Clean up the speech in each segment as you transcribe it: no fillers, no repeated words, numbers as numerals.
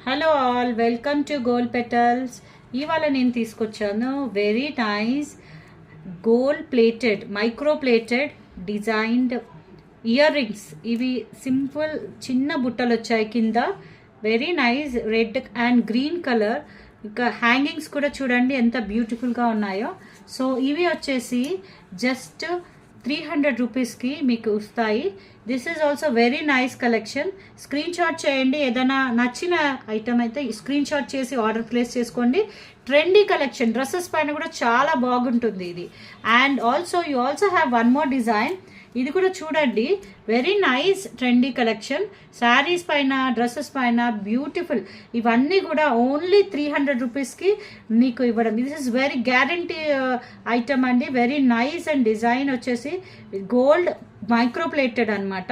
Hello all, welcome to gold petals. ఇవాళ నేను తీసుకొచ్చాను very nice gold plated micro plated designed ear rings. ఇవి simple చిన్న బుట్టలు వచ్చాయి కింద. Very nice red and green colour. ఇంకా హ్యాంగింగ్స్ కూడా చూడండి ఎంత బ్యూటిఫుల్గా ఉన్నాయో. సో ఇవి వచ్చేసి జస్ట్ 300 రూపీస్కి మీకు వస్తాయి. This is also very nice collection. Screen shot చేయండి, ఏదైనా నచ్చిన ఐటమ్ అయితే స్క్రీన్ షాట్ చేసి ఆర్డర్ ప్లేస్ చేసుకోండి. ట్రెండీ కలెక్షన్, డ్రెస్సెస్ పైన కూడా చాలా బాగుంటుంది ఇది. And also you also have one more design. ఇది కూడా చూడండి, very nice trendy collection. Saris పైన, డ్రెస్సెస్ పైన బ్యూటిఫుల్. ఇవన్నీ కూడా ఓన్లీ 300 రూపీస్కి మీకు ఇవ్వడం. This is very guarantee item అండి. వెరీ నైస్ అండ్ డిజైన్ వచ్చేసి గోల్డ్ మైక్రో ప్లేటెడ్ అనమాట.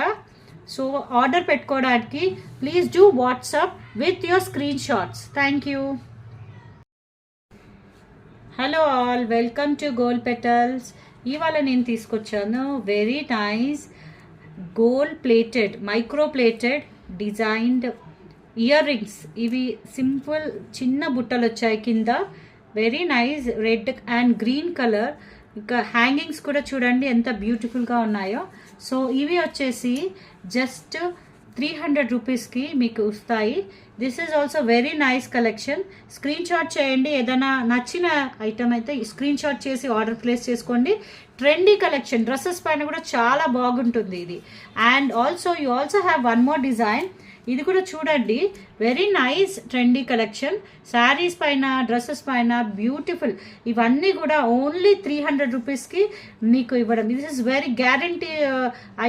సో ఆర్డర్ పెట్టుకోవడానికి please do WhatsApp with your screen shots. Thank you. Hello all, welcome to gold petals. ఇవాళ నేను తీసుకొచ్చాను very nice gold plated micro plated designed ear rings. ఇవి simple చిన్న బుట్టలు వచ్చాయి కింద. Very nice red and green colour. ఇంకా hangings కూడా చూడండి ఎంత బ్యూటిఫుల్గా ఉన్నాయో. సో ఇవి వచ్చేసి జస్ట్ 300 రూపీస్కి మీకు వస్తాయి. This is also very nice collection. Screen shot చేయండి, ఏదైనా నచ్చిన ఐటమ్ అయితే స్క్రీన్ షాట్ చేసి ఆర్డర్ ప్లేస్ చేసుకోండి. ట్రెండీ కలెక్షన్, డ్రెస్సెస్ పైన కూడా చాలా బాగుంటుంది ఇది. And also you also have one more design. ఇది కూడా చూడండి, very nice trendy collection. Saris పైన, డ్రెస్సెస్ పైన బ్యూటిఫుల్. ఇవన్నీ కూడా ఓన్లీ 300 రూపీస్కి మీకు ఇవ్వడం. This is very guarantee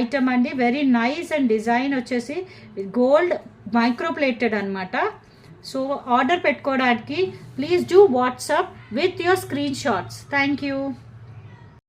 item అండి. వెరీ నైస్ అండ్ డిజైన్ వచ్చేసి గోల్డ్ మైక్రో ప్లేటెడ్ అనమాట. సో ఆర్డర్ పెట్టుకోవడానికి please do WhatsApp with your screen shots. Thank you.